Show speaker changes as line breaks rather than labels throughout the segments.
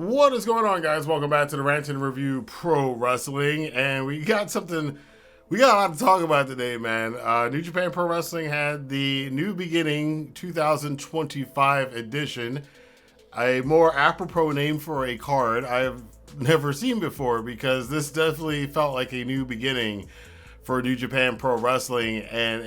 What is going on, guys? Welcome back to the Rantin Review Pro Wrestling, and we got a lot to talk about today, man. New Japan Pro Wrestling had the New Beginning 2025 edition, a more apropos name for a card I've never seen before, because this definitely felt like a new beginning for New Japan Pro Wrestling, and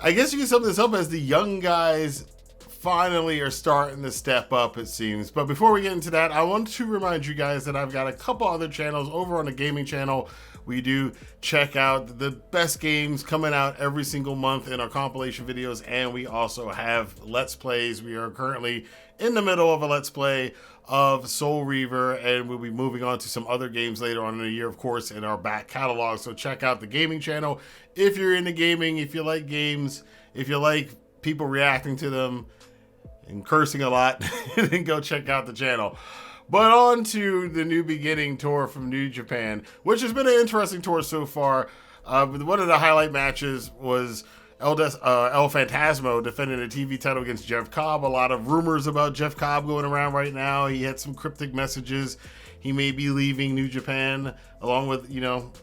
I guess you can sum this up as the young guys finally are starting to step up, it seems. But before we get into that, I want to remind you guys that I've got a couple other channels over on the gaming channel. We do check out the best games coming out every single month in our compilation videos, and we also have Let's Plays. We are currently in the middle of a Let's Play of Soul Reaver, and we'll be moving on to some other games later on in the year, of course, in our back catalog. So check out the gaming channel if you're into gaming, if you like games, if you like people reacting to them and cursing a lot, then go check out the channel. But on to the New Beginning tour from New Japan, which has been an interesting tour so far. One of the highlight matches was El Phantasmo defending the TV title against Jeff Cobb. A lot of rumors about Jeff Cobb going around right now. He had some cryptic messages. He may be leaving New Japan, along with,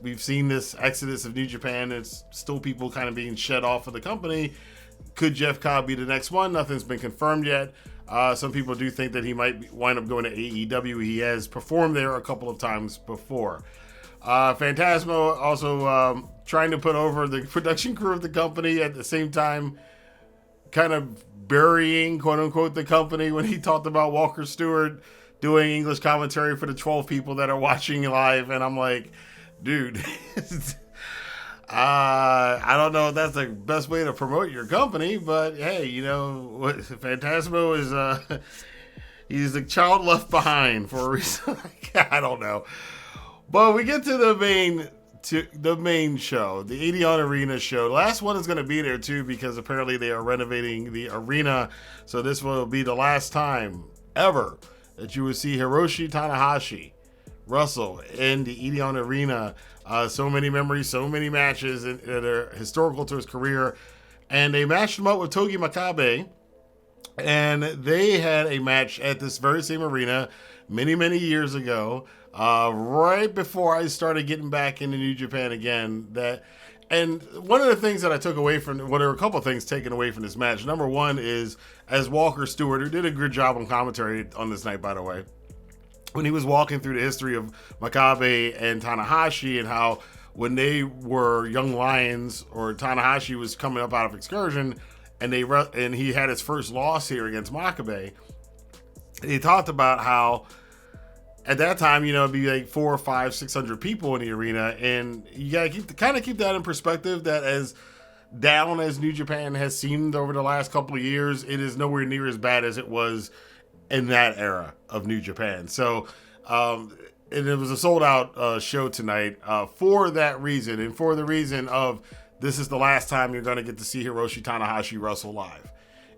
we've seen this exodus of New Japan. It's still people kind of being shed off of the company. Could Jeff Cobb be the next one? Nothing's been confirmed yet. Some people do think that he might wind up going to AEW. He has performed there a couple of times before. Phantasmo also trying to put over the production crew of the company, at the same time kind of burying, quote-unquote, the company when he talked about Walker Stewart doing English commentary for the 12 people that are watching live. And I'm like, dude... I don't know if that's the best way to promote your company, but hey, what Phantasmo is, he's a child left behind for a reason. I don't know. But we get to the main show, the Edion Arena show. The last one is going to be there too, because apparently they are renovating the arena. So this will be the last time ever that you will see Hiroshi Tanahashi wrestle in the Edion Arena. So many memories, so many matches that are historical to his career. And they matched him up with Togi Makabe. And they had a match at this very same arena many, many years ago, right before I started getting back into New Japan again. And one of the things that I took away from, there were a couple of things taken away from this match. Number one is, as Walker Stewart, who did a good job on commentary on this night, by the way, when he was walking through the history of Makabe and Tanahashi, and how when they were young lions, or Tanahashi was coming up out of excursion, and he had his first loss here against Makabe, he talked about how at that time, it'd be like 400 or 500, 600 people in the arena, and you gotta keep that in perspective, that as down as New Japan has seemed over the last couple of years, it is nowhere near as bad as it was in that era of New Japan. So, and it was a sold-out show tonight for that reason, and for the reason of, this is the last time you're going to get to see Hiroshi Tanahashi wrestle live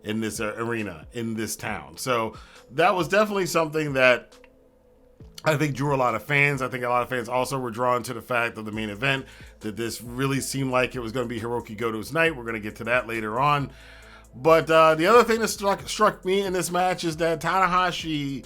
in this arena, in this town. So that was definitely something that I think drew a lot of fans. I think a lot of fans also were drawn to the fact of the main event, that this really seemed like it was going to be Hirooki Goto's night. We're going to get to that later on. But the other thing that struck me in this match is that Tanahashi,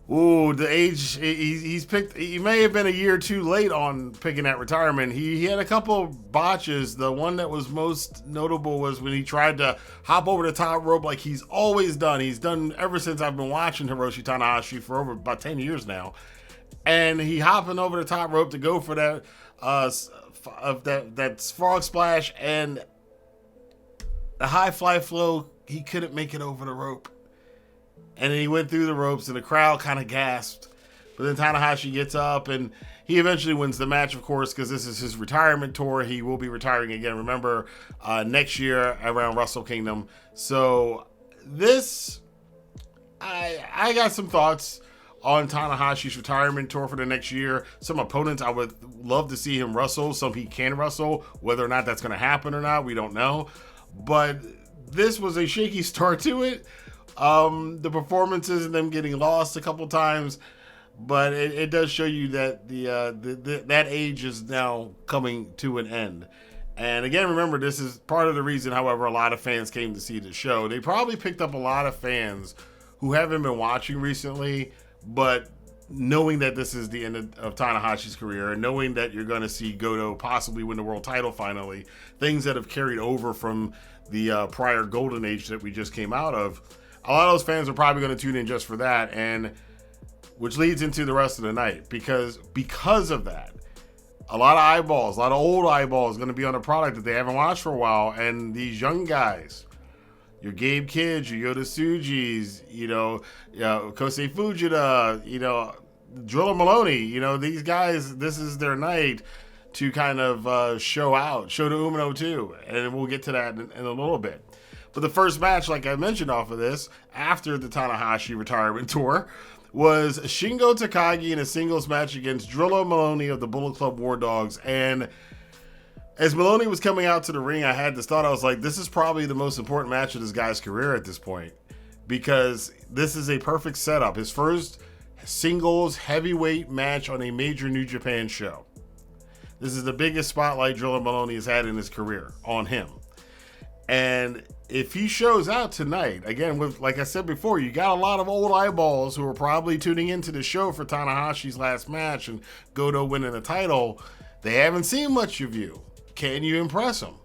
the age, he may have been a year too late on picking that retirement. He had a couple about The one that was most notable was when he tried to hop over the top rope like he's always done. He's done ever since I've been watching Hiroshi Tanahashi for over about 10 years now. And he hopping over the top rope to go for that frog splash, and the high fly flow, he couldn't make it over the rope. And then he went through the ropes, and the crowd kind of gasped. But then Tanahashi gets up, and he eventually wins the match, of course, because this is his retirement tour. He will be retiring again, remember, next year around Wrestle Kingdom. So this, I got some thoughts on Tanahashi's retirement tour for the next year. Some opponents I would love to see him wrestle. Some he can wrestle. Whether or not that's going to happen or not, we don't know. But this was a shaky start to it. The performances and them getting lost a couple times, but it does show you that that age is now coming to an end. And again, remember, this is part of the reason, however, a lot of fans came to see the show. They probably picked up a lot of fans who who haven't been watching recently, but knowing that this is the end of Tanahashi's career and knowing that you're going to see Goto possibly win the world title finally, things that have carried over from the prior golden age that we just came out of, a lot of those fans are probably going to tune in just for that, and which leads into the rest of the night, because of that, a lot of eyeballs, a lot of old eyeballs going to be on a product that they haven't watched for a while, and these young guys, your Gabe Kidd, your Yota Tsujis, Kosei Fujita, Driller Moloney, these guys, this is their night to kind of show out. Sho Umino too, and we'll get to that in a little bit. But the first match, like I mentioned off of this, after the Tanahashi retirement tour, was Shingo Takagi in a singles match against Driller Moloney of the Bullet Club War Dogs. And as Moloney was coming out to the ring, I had this thought. I was like, this is probably the most important match of this guy's career at this point, because this is a perfect setup. His first singles heavyweight match on a major New Japan show. This is the biggest spotlight Driller Moloney has had in his career on him. And if he shows out tonight, again, with, like I said before, you got a lot of old eyeballs who are probably tuning into the show for Tanahashi's last match and Goto winning the title. They haven't seen much of you. Can you impress them?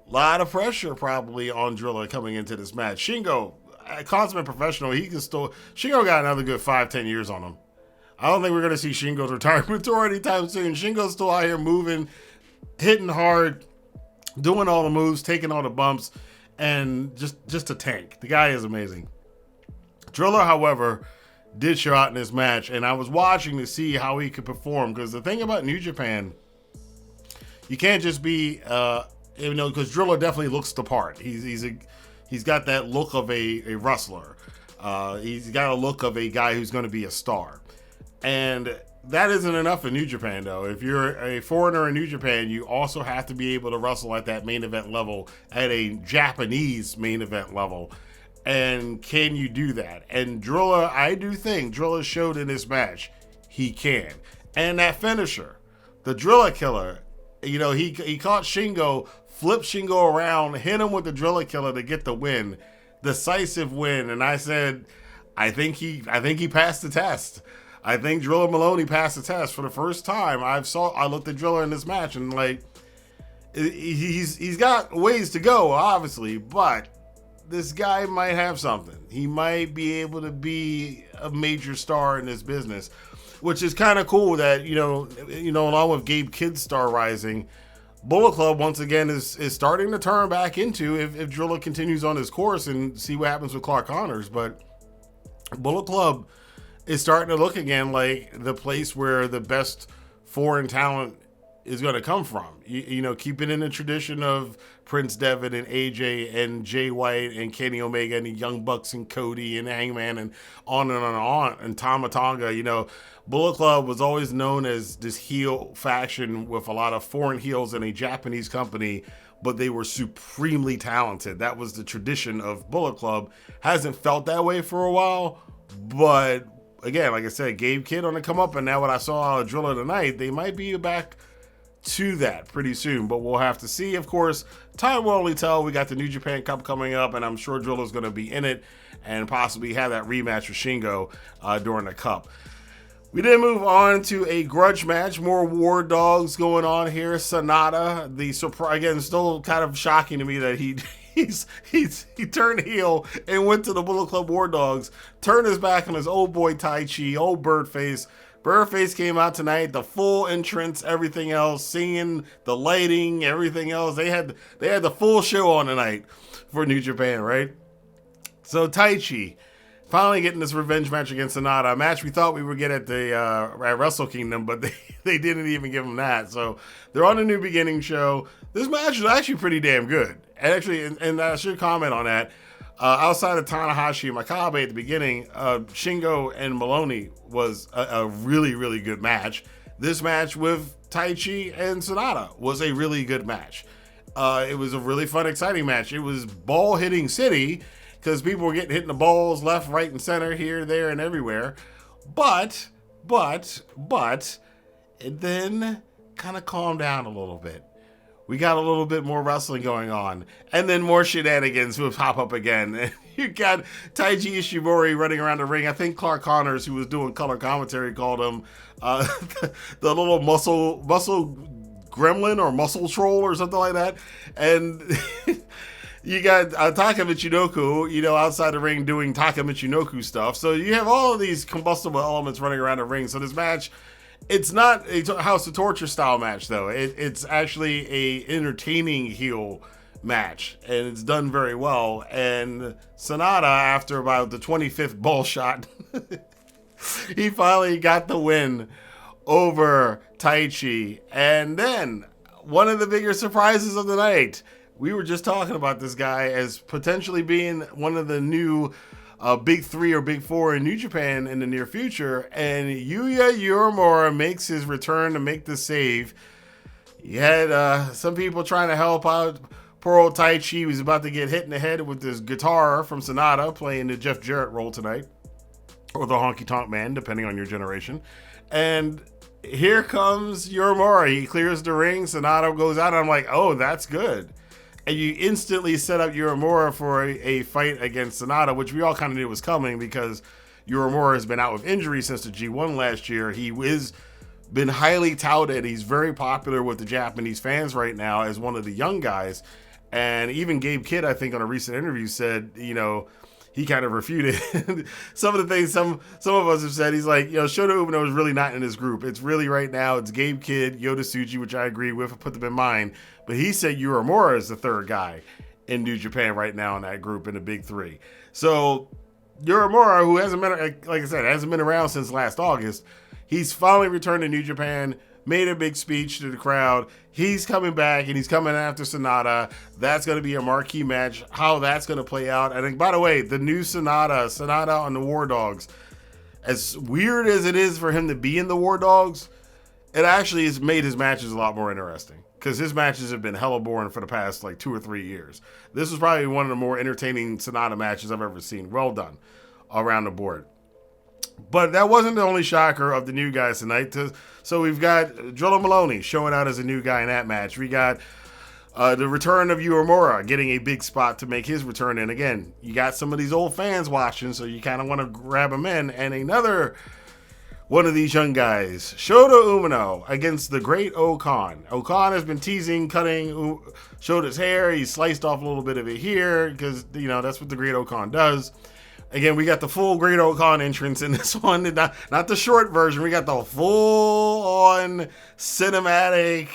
A lot of pressure probably on Driller coming into this match. Shingo, a consummate professional, Shingo got another good 5-10 years on him. I don't think we're going to see Shingo's retirement tour anytime soon. Shingo's still out here moving, hitting hard, doing all the moves, taking all the bumps, and just a tank. The guy is amazing. Driller, however, did show out in this match, and I was watching to see how he could perform, because the thing about New Japan, you can't just be, because Driller definitely looks the part. He's got that look of a wrestler. He's got a look of a guy who's going to be a star. And that isn't enough in New Japan, though. If you're a foreigner in New Japan, you also have to be able to wrestle at that main event level, at a Japanese main event level. And can you do that? And Driller, I do think Driller showed in this match he can. And that finisher, the Driller Killer, he caught Shingo, flipped Shingo around, hit him with the Driller Killer to get the win, decisive win. And I said, I think he passed the test. I think Driller Moloney passed the test for the first time. I looked at Driller in this match, and he's got ways to go, obviously, but this guy might have something. He might be able to be a major star in this business, which is kind of cool that, along with Gabe Kidd's star rising, Bullet Club once again is starting to turn back into, if Driller continues on his course, and see what happens with Clark Connors. But Bullet Club is starting to look again like the place where the best foreign talent is going to come from. Keeping in the tradition of Prince Devitt and AJ and Jay White and Kenny Omega and the Young Bucks and Cody and Hangman and on and on and on. And Tama Tonga, Bullet Club was always known as this heel faction with a lot of foreign heels in a Japanese company, but they were supremely talented. That was the tradition of Bullet Club. Hasn't felt that way for a while, but again, like I said, Gabe Kidd on the come up, and now what I saw out of Driller tonight, they might be back to that pretty soon, but we'll have to see. Of course, time will only tell. We got the New Japan Cup coming up, and I'm sure Driller's going to be in it and possibly have that rematch with Shingo during the Cup. We then move on to a grudge match. More War Dogs going on here. Sanada, the surprise, again, still kind of shocking to me that he turned heel and went to the Bullet Club War Dogs, turned his back on his old boy Taichi, old Birdface. Birdface came out tonight, the full entrance, everything else, singing, the lighting, everything else. They had the full show on tonight for New Japan, right? So Taichi finally getting this revenge match against Sanada, a match we thought we would get at the at Wrestle Kingdom, but they didn't even give him that. So they're on the New Beginning show. This match is actually pretty damn good. And I should comment on that. Outside of Tanahashi and Makabe at the beginning, Shingo and Moloney was a really, really good match. This match with Taichi and Sanada was a really good match. It was a really fun, exciting match. It was ball-hitting city because people were hitting the balls left, right, and center, here, there, and everywhere. But it then kind of calmed down a little bit. We got a little bit more wrestling going on, and then more shenanigans would pop up again. You got Taichi Ishimori running around the ring. I think Clark Connors, who was doing color commentary, called him the little muscle gremlin or muscle troll or something like that. And you got Taka Michinoku, outside the ring doing Taka Michinoku stuff. So you have all of these combustible elements running around the ring. So this match, it's not a House of Torture style match, though. It's actually a entertaining heel match, and it's done very well. And Sanada, after about the 25th ball shot, he finally got the win over Taichi. And then one of the bigger surprises of the night, we were just talking about this guy as potentially being one of the new big three or big four in New Japan in the near future, and Yuya Uemura makes his return to make the save. You had some people trying to help out poor old Taichi. He was about to get hit in the head with this guitar from Sanada, playing the Jeff Jarrett role tonight, or the Honky Tonk Man, depending on your generation. And here comes Uemura. He clears the ring. Sanada goes out. And I'm like, oh, that's good. And you instantly set up Uemura for a fight against Sanada, which we all kind of knew was coming because Uemura has been out with injury since the G1 last year. He is been highly touted. He's very popular with the Japanese fans right now as one of the young guys. And even Gabe Kidd, I think, on a recent interview said, he kind of refuted some of the things some of us have said. He's like, Shota Umino is really not in this group. It's really right now, it's Gabe Kidd, Yota Tsuji, which I agree with, I put them in mind. But he said Uemura is the third guy in New Japan right now in that group, in the big three. So Uemura, who hasn't been, like I said, hasn't been around since last August, he's finally returned to New Japan, made a big speech to the crowd. He's coming back, and he's coming after Sanada. That's going to be a marquee match. How that's going to play out. And by the way, the new Sanada on the War Dogs, as weird as it is for him to be in the War Dogs, it actually has made his matches a lot more interesting, because his matches have been hella boring for the past 2 or 3 years. This was probably one of the more entertaining Sanada matches I've ever seen. Well done around the board. But that wasn't the only shocker of the new guys tonight. So we've got Drilla Moloney showing out as a new guy in that match. We got the return of Uemura getting a big spot to make his return. And again, you got some of these old fans watching, so you kind of want to grab them in. And another one of these young guys, Shota Umino, against the great O-Khan. O-Khan has been teasing, cutting Shota's hair. He sliced off a little bit of it here because, that's what the great O-Khan does. Again, we got the full Great O-Khan entrance in this one, not the short version. We got the full-on cinematic,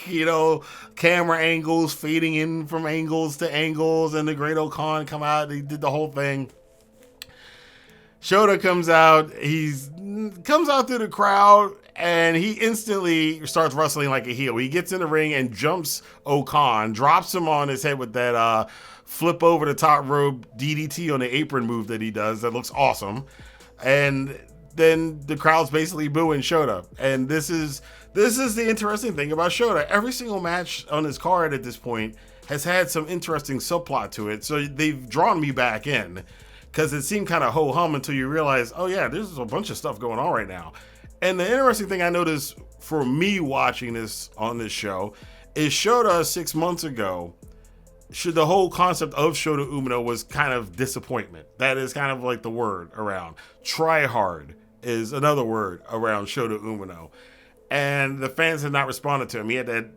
camera angles, fading in from angles to angles, and the Great O-Khan come out. He did the whole thing. Shota comes out. He comes out through the crowd, and he instantly starts wrestling like a heel. He gets in the ring and jumps O-Khan, drops him on his head with that flip over the top rope DDT on the apron move that he does. That looks awesome. And then the crowd's basically booing Shota. And this is the interesting thing about Shota. Every single match on his card at this point has had some interesting subplot to it. So they've drawn me back in, because it seemed kind of ho-hum until you realize, oh yeah, there's a bunch of stuff going on right now. And the interesting thing I noticed for me watching this on this show is Shota 6 months ago, the whole concept of Shota Umino was kind of disappointment. That is kind of like the word around. Try hard is another word around Shota Umino. And the fans had not responded to him. He had that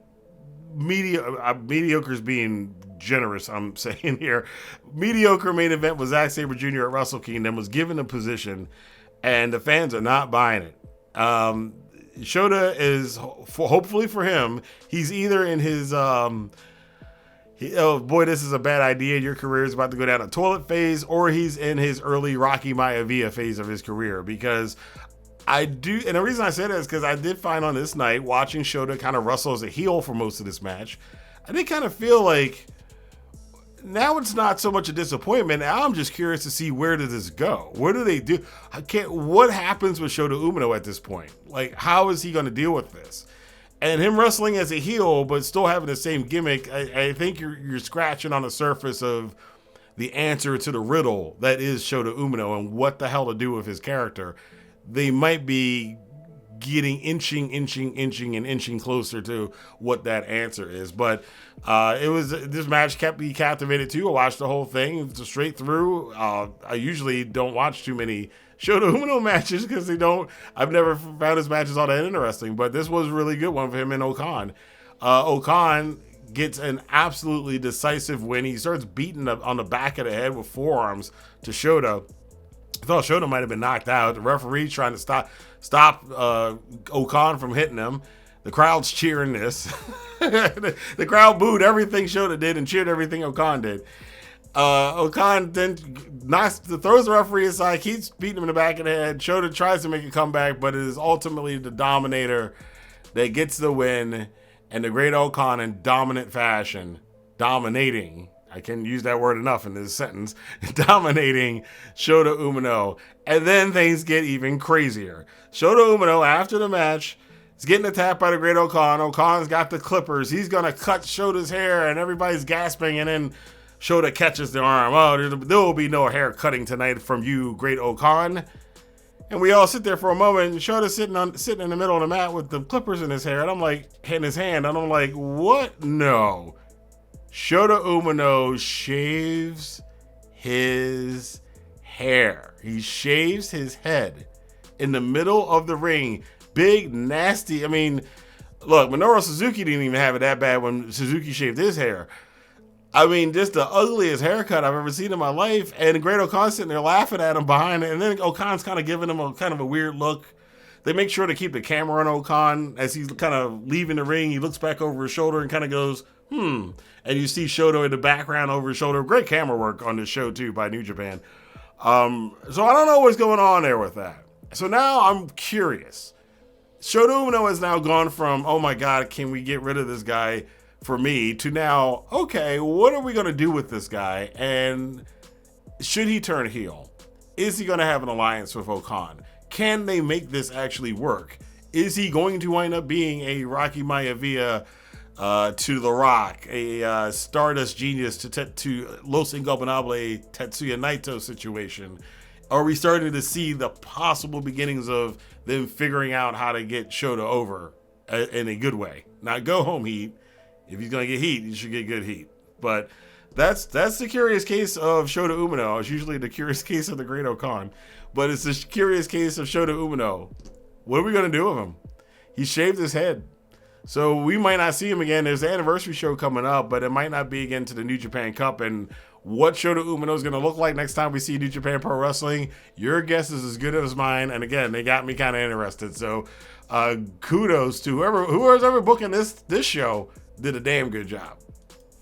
mediocre is being generous, I'm saying here. Mediocre main event with Zack Sabre Jr. at Wrestle Kingdom, was given a position, and the fans are not buying it. Shota is, hopefully for him, he's either in his oh boy, this is a bad idea, your career is about to go down a toilet phase, or he's in his early Rocky Maivia phase of his career. Because and the reason I say that is because I did find on this night, watching Shota kind of wrestle as a heel for most of this match, I did kind of feel like now it's not so much a disappointment. Now I'm just curious to see, where does this go? What do they do? What happens with Shota Umino at this point? How is he going to deal with this? And him wrestling as a heel, but still having the same gimmick, I think you're scratching on the surface of the answer to the riddle that is Shota Umino and what the hell to do with his character. They might be getting inching closer to what that answer is. But this match kept me captivated too. I watched the whole thing straight through. I usually don't watch too many Shota Umino matches because I've never found his matches all that interesting. But this was a really good one for him and Okan. Okan gets an absolutely decisive win. He starts beating on the back of the head with forearms to Shota. I thought Shota might have been knocked out. The referee's trying to stop Okan from hitting him. The crowd's cheering this. The crowd booed everything Shota did and cheered everything Okan did. Okan then throws the referee aside, keeps beating him in the back of the head. Shota tries to make a comeback, but it is ultimately the Dominator that gets the win. And the great Okan in dominant fashion, dominating, I can't use that word enough in this sentence, dominating Shota Umino. And then things get even crazier. Shota Umino, after the match, is getting attacked by the great Okan. Okan's got the clippers. He's going to cut Shota's hair, and everybody's gasping, and then Shota catches the arm. Oh, there will be no hair cutting tonight from you, great Okan. And we all sit there for a moment, and Shota's sitting in the middle of the mat with the clippers in his hair, and I'm like, in his hand, and I'm like, what? No. Shota Umino shaves his hair. He shaves his head in the middle of the ring. Big, nasty. I mean, look, Minoru Suzuki didn't even have it that bad when Suzuki shaved his hair. I mean, just the ugliest haircut I've ever seen in my life. And Great Okan's sitting there laughing at him behind it. And then Okan's kind of giving him a weird look. They make sure to keep the camera on Okan as he's kind of leaving the ring. He looks back over his shoulder and kind of goes, And you see Shota in the background over his shoulder. Great camera work on this show, too, by New Japan. So I don't know what's going on there with that. So now I'm curious. Shota Umino has now gone from, oh my God, can we get rid of this guy for me, to now, okay, what are we going to do with this guy? And should he turn heel? Is he going to have an alliance with Okan? Can they make this actually work? Is he going to wind up being a Rocky Maivia to The Rock, a Stardust Genius to Los Ingobernables Tetsuya Naito situation? Are we starting to see the possible beginnings of them figuring out how to get Shota over in a good way? Not go home heat. If he's going to get heat, he should get good heat. But that's the curious case of Shota Umino. It's usually the curious case of the great Okan. But it's the curious case of Shota Umino. What are we going to do with him? He shaved his head. So we might not see him again. There's the anniversary show coming up, but it might not be again to the New Japan Cup. And what Shota Umino is going to look like next time we see New Japan Pro Wrestling, your guess is as good as mine. And again, they got me kind of interested. So kudos to whoever's ever booking this show. Did a damn good job.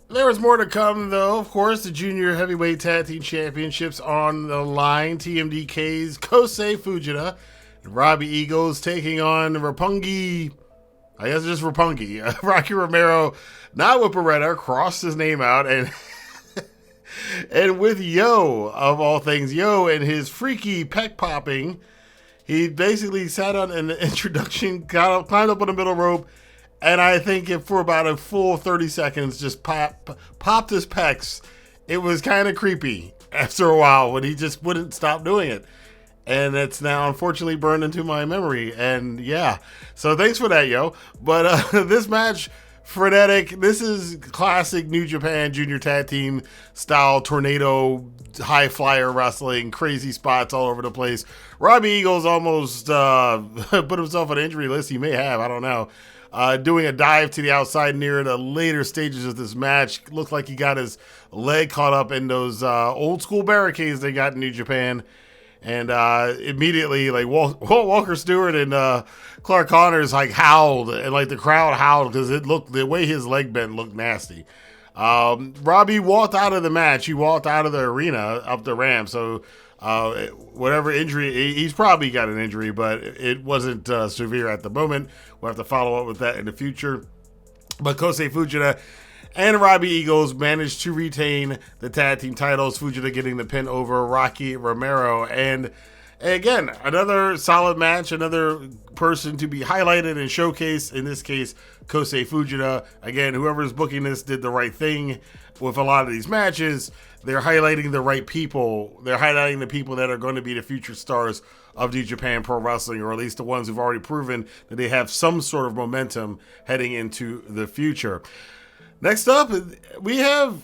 There was more to come, though. Of course, the Junior Heavyweight Tag Team Championships on the line. TMDK's Kosei Fujita and Robbie Eagles taking on Roppongi. I guess it's just Roppongi. Rocky Romero, not with Beretta, crossed his name out. And with Yo, of all things, Yo and his freaky peck popping, he basically sat on an introduction, climbed up on the middle rope, and I think for about a full 30 seconds, just popped his pecs. It was kind of creepy after a while when he just wouldn't stop doing it. And it's now unfortunately burned into my memory. And yeah, so thanks for that, Yo. But this match, frenetic. This is classic New Japan Junior Tag Team style tornado, high flyer wrestling, crazy spots all over the place. Robbie Eagles almost put himself on an injury list. He may have, I don't know. Doing a dive to the outside near the later stages of this match. Looked like he got his leg caught up in those old school barricades they got in New Japan. And immediately, like Walker Stewart and Clark Connors like howled, and like the crowd howled because the way his leg bent looked nasty. Robbie walked out of the match. He walked out of the arena up the ramp. So whatever injury, he's probably got an injury, but it wasn't severe at the moment. We'll have to follow up with that in the future. But Kosei Fujita and Robbie Eagles managed to retain the tag team titles. Fujita getting the pin over Rocky Romero. And And again, another solid match, another person to be highlighted and showcased. In this case, Kosei Fujita. Again, whoever's booking this did the right thing with a lot of these matches. They're highlighting the right people. They're highlighting the people that are going to be the future stars of New Japan Pro Wrestling, or at least the ones who've already proven that they have some sort of momentum heading into the future. Next up, we have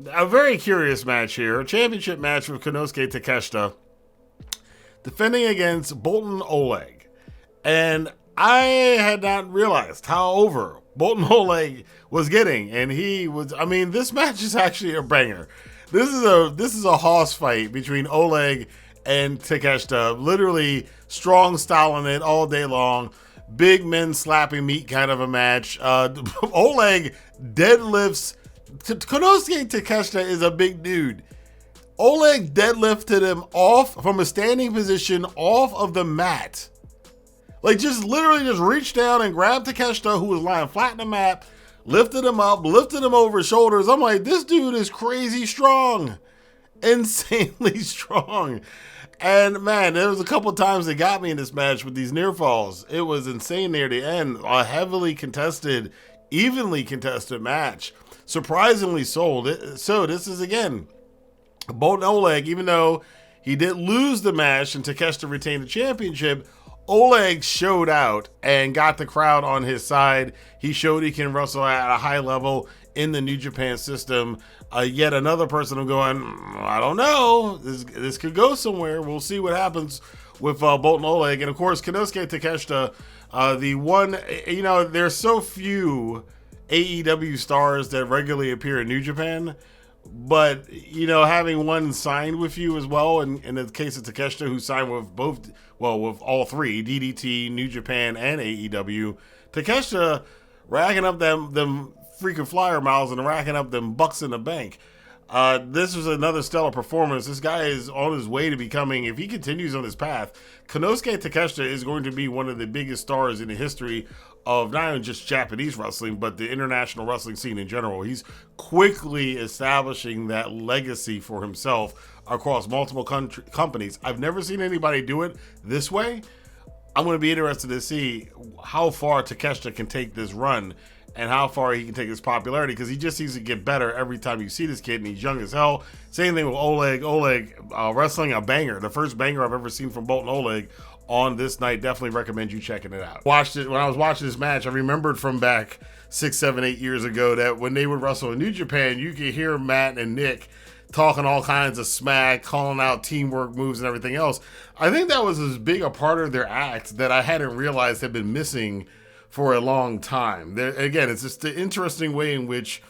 a very curious match here. A championship match with Konosuke Takeshita defending against Boltin Oleg. And I had not realized how over Boltin Oleg was getting. And this match is actually a banger. This is a hoss fight between Oleg and Takeshita. Literally strong styling it all day long. Big men slapping meat kind of a match. Oleg deadlifts. Konosuke Takeshita is a big dude. Oleg deadlifted him off from a standing position off of the mat. Like, just literally just reached down and grabbed Takeshita, who was lying flat in the mat, lifted him up, lifted him over his shoulders. I'm like, this dude is crazy strong. Insanely strong. And man, there was a couple of times they got me in this match with these near falls. It was insane near the end. A heavily contested, evenly contested match. Surprisingly so. So this is, again, Boltin Oleg, even though he did lose the match and Takeshita retained the championship, Oleg showed out and got the crowd on his side. He showed he can wrestle at a high level in the New Japan system. Yet another person I'm going, I don't know. This could go somewhere. We'll see what happens with Boltin Oleg. And of course, Konosuke Takeshita, the one, there's so few AEW stars that regularly appear in New Japan. But, having one signed with you as well, and in the case of Takeshita, who signed with with all three, DDT, New Japan, and AEW, Takeshita racking up them freaking flyer miles and racking up them bucks in the bank. This was another stellar performance. This guy is on his way to becoming, if he continues on this path, Konosuke Takeshita is going to be one of the biggest stars in the history of not even just Japanese wrestling, but the international wrestling scene in general. He's quickly establishing that legacy for himself across multiple companies. I've never seen anybody do it this way. I'm going to be interested to see how far Takeshita can take this run and how far he can take his popularity, because he just seems to get better every time you see this kid, and he's young as hell. Same thing with Oleg. Oleg wrestling a banger. The first banger I've ever seen from Boltin Oleg on this night. Definitely recommend you checking it out. Watched it when I was watching this match. I remembered from back 6, 7, 8 years ago that when they would wrestle in New Japan, you could hear Matt and Nick talking all kinds of smack, calling out teamwork moves and everything else. I think that was as big a part of their act that I hadn't realized had been missing for a long time. Again, it's just the interesting way in which,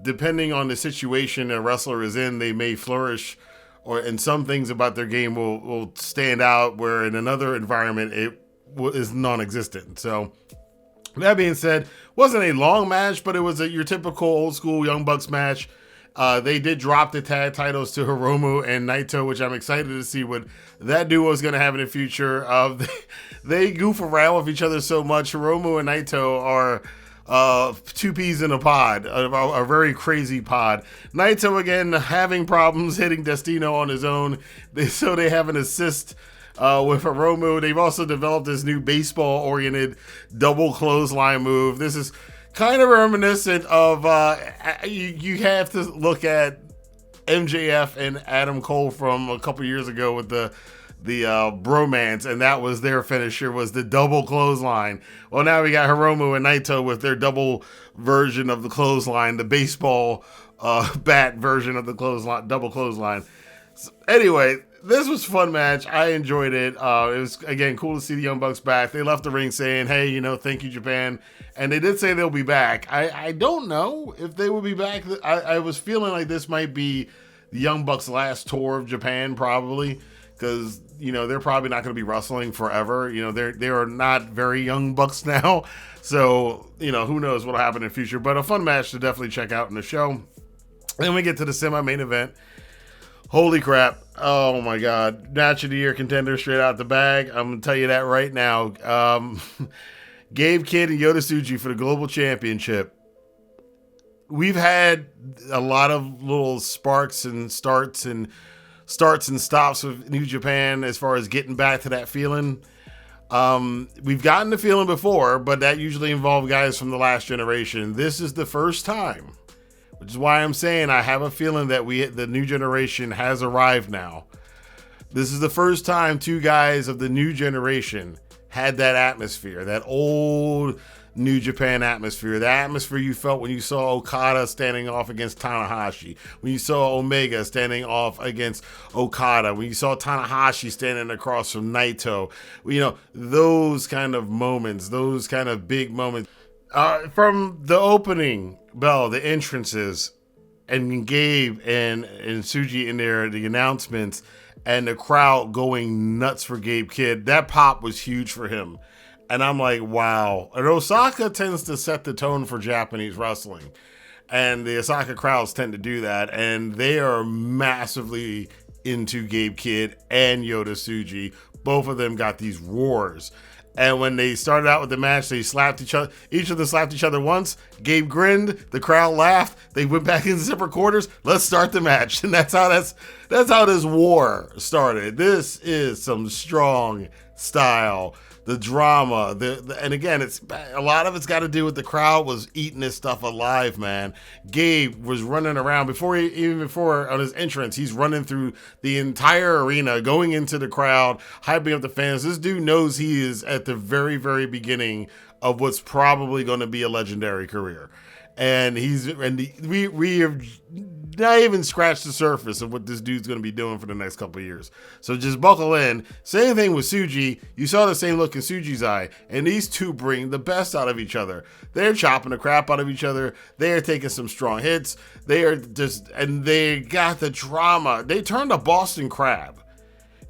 depending on the situation a wrestler is in, they may flourish, and some things about their game will stand out, where in another environment it is non-existent. So that being said, wasn't a long match, but it was your typical old school Young Bucks match. They did drop the tag titles to Hiromu and Naito, which I'm excited to see what that duo is going to have in the future. They goof around with each other so much. Hiromu and Naito are two peas in a pod, a very crazy pod. Naito, again, having problems hitting Destino on his own, so they have an assist with Hiromu. They've also developed this new baseball-oriented double clothesline move. This is kind of reminiscent of, you have to look at MJF and Adam Cole from a couple years ago with the bromance, and that was their finisher, was the double clothesline. Well, now we got Hiromu and Naito with their double version of the clothesline, the baseball bat version of the clothesline, double clothesline. So anyway, this was a fun match. I enjoyed it. It was, again, cool to see the Young Bucks back. They left the ring saying, hey, thank you, Japan. And they did say they'll be back. I don't know if they will be back. I was feeling like this might be the Young Bucks' last tour of Japan, probably, because, they're probably not going to be wrestling forever. They are not very Young Bucks now. So, who knows what will happen in the future. But a fun match to definitely check out in the show. Then we get to the semi-main event. Holy crap. Oh, my God. Match of the year contender straight out the bag. I'm going to tell you that right now. Gabe Kidd and Yota Tsuji for the Global Championship. We've had a lot of little sparks and starts and starts and stops with New Japan as far as getting back to that feeling. We've gotten the feeling before, but that usually involved guys from the last generation. This is the first time, which is why I'm saying I have a feeling that the new generation has arrived now. This is the first time two guys of the new generation had that atmosphere, that old New Japan atmosphere, the atmosphere you felt when you saw Okada standing off against Tanahashi, when you saw Omega standing off against Okada, when you saw Tanahashi standing across from Naito, those kind of moments, those kind of big moments. From the opening bell, the entrances, and Gabe and Tsuji in there, the announcements, and the crowd going nuts for Gabe Kidd, that pop was huge for him. And I'm like, wow. And Osaka tends to set the tone for Japanese wrestling. And the Osaka crowds tend to do that. And they are massively into Gabe Kidd and Yota Tsuji. Both of them got these roars. And when they started out with the match, they slapped each other. Each of them slapped each other once. Gabe grinned. The crowd laughed. They went back into separate quarters. Let's start the match. And that's how this war started. This is some strong style. The drama, and again, it's a lot of it's got to do with the crowd was eating this stuff alive, man. Gabe was running around before on his entrance. He's running through the entire arena, going into the crowd, hyping up the fans. This dude knows he is at the very, very beginning of what's probably going to be a legendary career, and we have not even scratched the surface of what this dude's going to be doing for the next couple of years. So just buckle in. Same thing with Tsuji. You saw the same look in Tsuji's eye, and these two bring the best out of each other. They're chopping the crap out of each other. They are taking some strong hits. And they got the drama. They turned a Boston Crab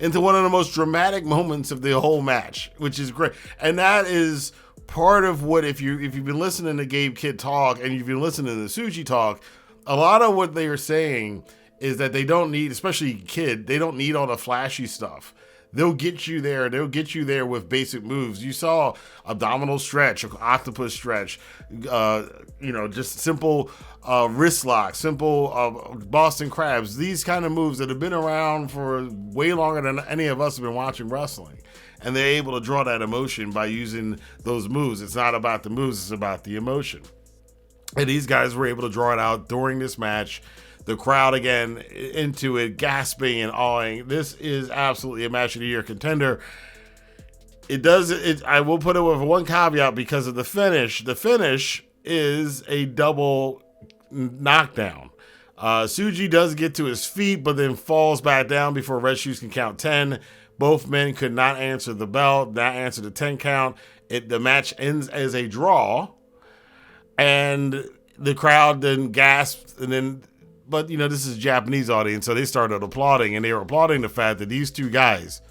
into one of the most dramatic moments of the whole match, which is great. And that is part of what, if you've been listening to Gabe Kidd talk and you've been listening to Tsuji talk, a lot of what they are saying is that they don't need, especially Kidd, they don't need all the flashy stuff. They'll get you there. They'll get you there with basic moves. You saw abdominal stretch, octopus stretch, just simple wrist lock, simple Boston crabs. These kind of moves that have been around for way longer than any of us have been watching wrestling. And they're able to draw that emotion by using those moves. It's not about the moves, it's about the emotion. And these guys were able to draw it out during this match. The crowd, again, into it, gasping and awing. This is absolutely a match of the year contender. I will put it with one caveat because of the finish. The finish is a double knockdown. Tsuji does get to his feet, but then falls back down before Red Shoes can count 10. Both men could not answer the bell, not answer the 10 count. The match ends as a draw. And the crowd then gasped, but this is a Japanese audience, so they started applauding, and they were applauding the fact that these two guys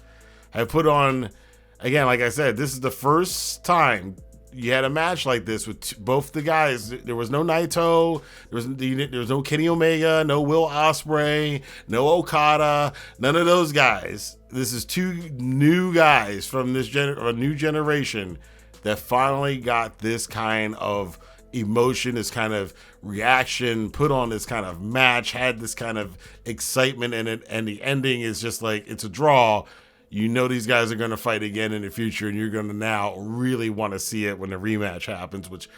have put on, again, like I said, this is the first time you had a match like this with both the guys. There was no Naito, there was no Kenny Omega, no Will Ospreay, no Okada, none of those guys. This is two new guys from a new generation that finally got this kind of emotion, this kind of reaction, put on this kind of match, had this kind of excitement in it, and the ending is just like, it's a draw. These guys are going to fight again in the future, and you're going to now really want to see it when the rematch happens, which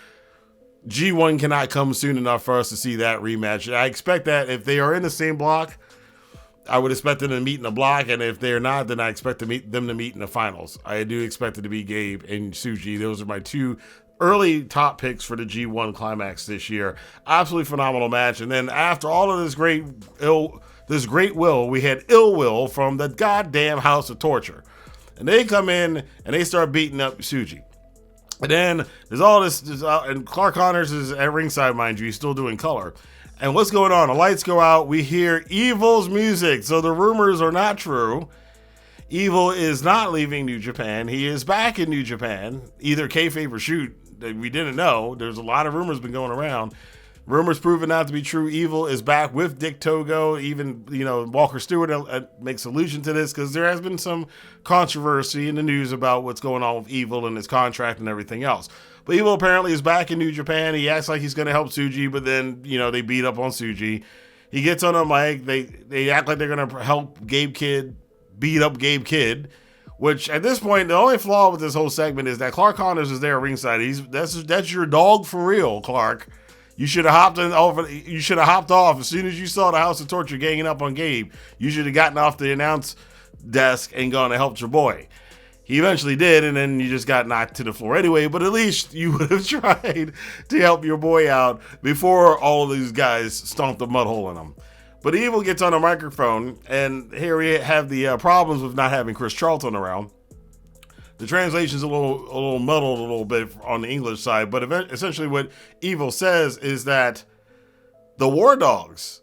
G1 cannot come soon enough for us to see that rematch. I expect that if they are in the same block, I would expect them to meet in the block, and if they're not, then I expect them to meet in the finals. I do expect it to be Gabe and Tsuji. Those are my two early top picks for the G1 climax this year. Absolutely phenomenal match. And then after all of this great will, we had ill will from the goddamn House of Torture. And they come in and they start beating up Tsuji. And then there's all this, and Clark Connors is at ringside, mind you, he's still doing color. And what's going on? The lights go out. We hear Evil's music. So the rumors are not true. Evil is not leaving New Japan. He is back in New Japan, either kayfabe or shoot. We didn't know. There's a lot of rumors been going around. Rumors proven not to be true. Evil is back with Dick Togo. Even, Walker Stewart makes allusion to this because there has been some controversy in the news about what's going on with Evil and his contract and everything else. But Evil apparently is back in New Japan. He acts like he's going to help Tsuji, but then, they beat up on Tsuji. He gets on a mic. They act like they're going to help Gabe Kidd beat up Gabe Kidd, which at this point, the only flaw with this whole segment is that Clark Connors is there ringside. That's your dog for real, Clark. You should have hopped off as soon as you saw the House of Torture ganging up on Gabe. You should have gotten off the announce desk and gone to help your boy. He eventually did, and then you just got knocked to the floor anyway, but at least you would have tried to help your boy out before all of these guys stomped a mud hole in him. But Evil gets on a microphone, and here we have the problems with not having Chris Charlton around. The translation's a little muddled a little bit on the English side, but essentially what Evil says is that the War Dogs,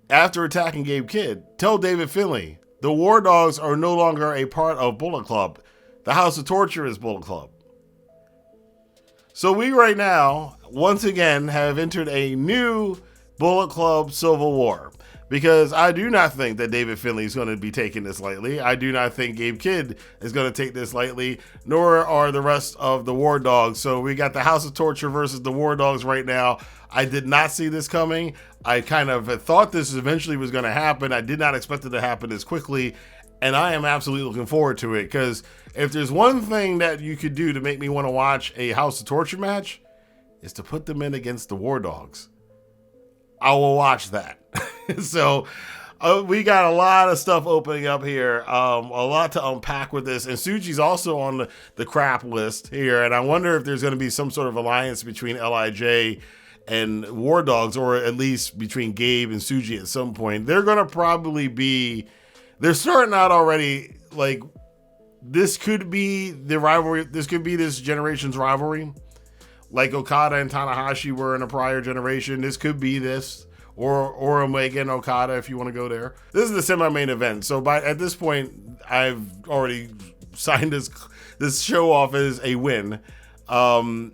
after attacking Gabe Kidd, tell David Finlay, the War Dogs are no longer a part of Bullet Club. The House of Torture is Bullet Club. So we right now, once again, have entered a new Bullet Club Civil War. Because I do not think that David Finlay is going to be taking this lightly. I do not think Gabe Kidd is going to take this lightly, nor are the rest of the War Dogs. So we got the House of Torture versus the War Dogs right now. I did not see this coming. I kind of thought this eventually was going to happen. I did not expect it to happen as quickly. And I am absolutely looking forward to it. Because if there's one thing that you could do to make me want to watch a House of Torture match, is to put them in against the War Dogs. I will watch that. So we got a lot of stuff opening up here, a lot to unpack with this. And Tsuji's also on the crap list here. And I wonder if there's going to be some sort of alliance between LIJ and War Dogs, or at least between Gabe and Tsuji at some point. They're going to probably be, they're starting out already, like, this could be the rivalry. This could be this generation's rivalry. Like Okada and Tanahashi were in a prior generation. This could be this. Or Omega and Okada, if you want to go there. This is the semi-main event. So at this point, I've already signed this show off as a win. And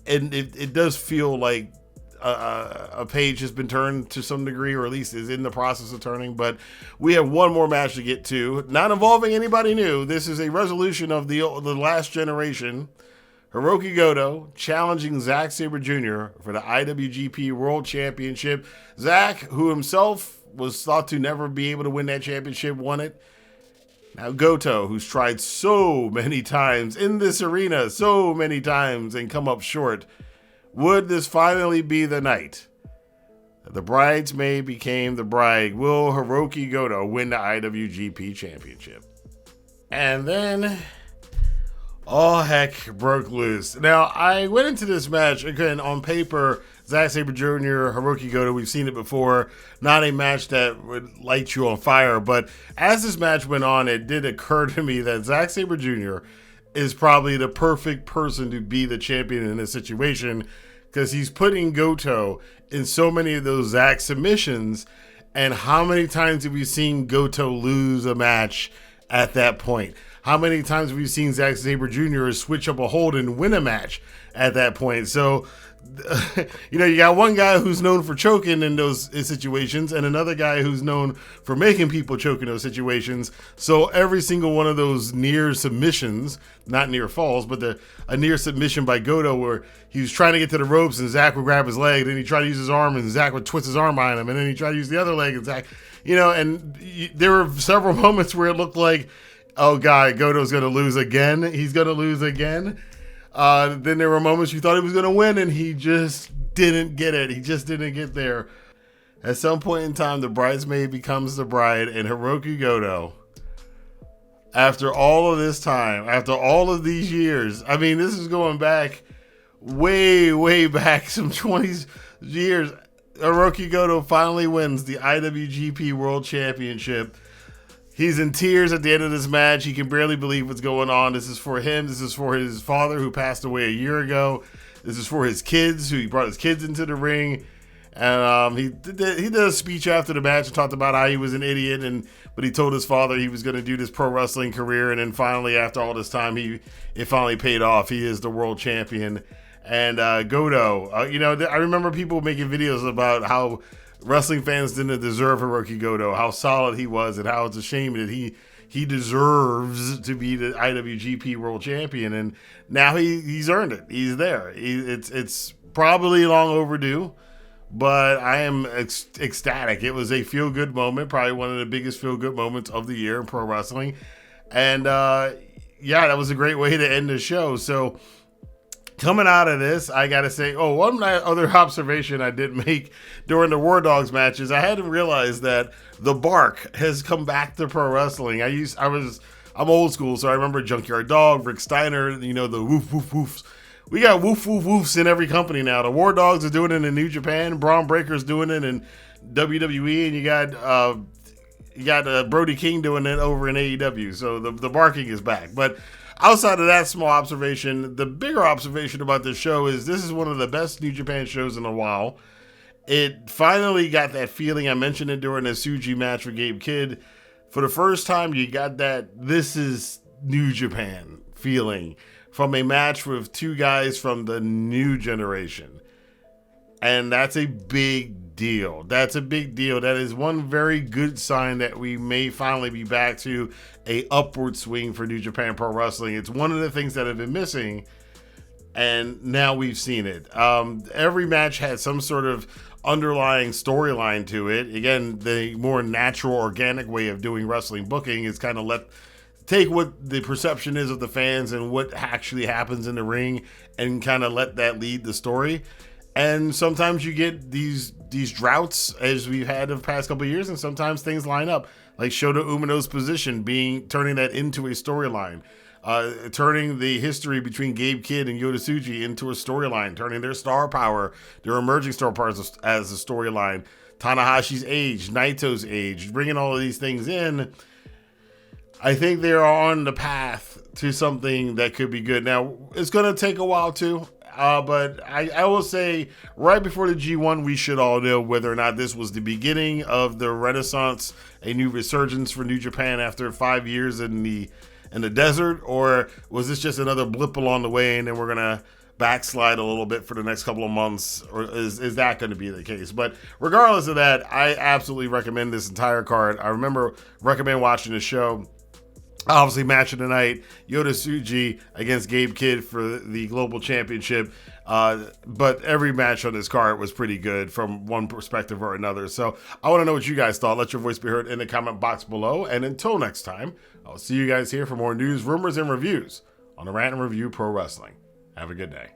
it does feel like a page has been turned to some degree, or at least is in the process of turning. But we have one more match to get to, not involving anybody new. This is a resolution of the last generation. Hirooki Goto challenging Zack Sabre Jr. for the IWGP World Championship. Zack, who himself was thought to never be able to win that championship, won it. Now Goto, who's tried so many times in this arena, so many times, and come up short. Would this finally be the night? The bridesmaid became the bride. Will Hirooki Goto win the IWGP Championship? And then all heck broke loose. Now, I went into this match, again, on paper, Zack Sabre Jr., Hirooki Goto, we've seen it before. Not a match that would light you on fire, but as this match went on, it did occur to me that Zack Sabre Jr. is probably the perfect person to be the champion in this situation, because he's putting Goto in so many of those Zack submissions, and how many times have we seen Goto lose a match at that point? How many times have we seen Zack Sabre Jr. switch up a hold and win a match at that point? So, you got one guy who's known for choking in those situations, and another guy who's known for making people choke in those situations. So every single one of those near submissions, not near falls, but a near submission by Goto where he was trying to get to the ropes and Zack would grab his leg, then he tried to use his arm and Zack would twist his arm behind him, and then he tried to use the other leg and Zack, and there were several moments where it looked like, oh God, Goto's going to lose again. He's going to lose again. Then there were moments you thought he was going to win, and he just didn't get it. He just didn't get there. At some point in time, the bridesmaid becomes the bride, and Hirooki Goto, after all of this time, after all of these years, I mean, this is going back way, way back, some 20 years. Hirooki Goto finally wins the IWGP World Championship. He's in tears at the end of this match. He can barely believe what's going on. This is for him. This is for his father, who passed away a year ago. This is for his kids, who he brought his kids into the ring. And he did a speech after the match and talked about how he was an idiot, but he told his father he was going to do this pro wrestling career. And then finally, after all this time, it finally paid off. He is the world champion. And Goto, I remember people making videos about how wrestling fans didn't deserve Hirooki Goto, how solid he was, and how it's a shame that he deserves to be the IWGP World Champion, and now he's earned it. He's there. It's probably long overdue, but I am ecstatic. It was a feel-good moment, probably one of the biggest feel-good moments of the year in pro wrestling. And yeah, that was a great way to end the show. So coming out of this, I got to say, one other observation I did make during the War Dogs matches, I hadn't realized that the bark has come back to pro wrestling. I'm old school, so I remember Junkyard Dog, Rick Steiner, the woof, woof, woofs. We got woof, woof, woofs in every company now. The War Dogs are doing it in New Japan. Braun Breaker's doing it in WWE, and you got Brody King doing it over in AEW. So the barking is back. But outside of that small observation, the bigger observation about this show is this is one of the best New Japan shows in a while. It finally got that feeling. I mentioned it during the Tsuji match with Gabe Kidd. For the first time, you got that this is New Japan feeling from a match with two guys from the new generation. And that's a big deal. That is one very good sign that we may finally be back to a upward swing for New Japan Pro Wrestling. It's one of the things that have been missing, and now we've seen it. Every match had some sort of underlying storyline to it. Again, the more natural, organic way of doing wrestling booking is kind of take what the perception is of the fans and what actually happens in the ring and kind of let that lead the story. And sometimes you get these droughts as we've had the past couple of years, and sometimes things line up, like Shota Umino's position turning that into a storyline, turning the history between Gabe Kidd and Yota Tsuji into a storyline, turning their star power, their emerging star powers as a storyline, Tanahashi's age, Naito's age, bringing all of these things in. I think they're on the path to something that could be good. Now, it's going to take a while too, but I will say right before the G1, we should all know whether or not this was the beginning of the renaissance, a new resurgence for New Japan after 5 years in the desert, or was this just another blip along the way and then we're going to backslide a little bit for the next couple of months, or is that going to be the case? But regardless of that, I absolutely recommend this entire card. I recommend watching the show. Obviously, match of the night, Yota Tsuji against Gabe Kidd for the Global Championship. But every match on this card was pretty good from one perspective or another. So I want to know what you guys thought. Let your voice be heard in the comment box below. And until next time, I'll see you guys here for more news, rumors, and reviews on the Rant and Review Pro Wrestling. Have a good day.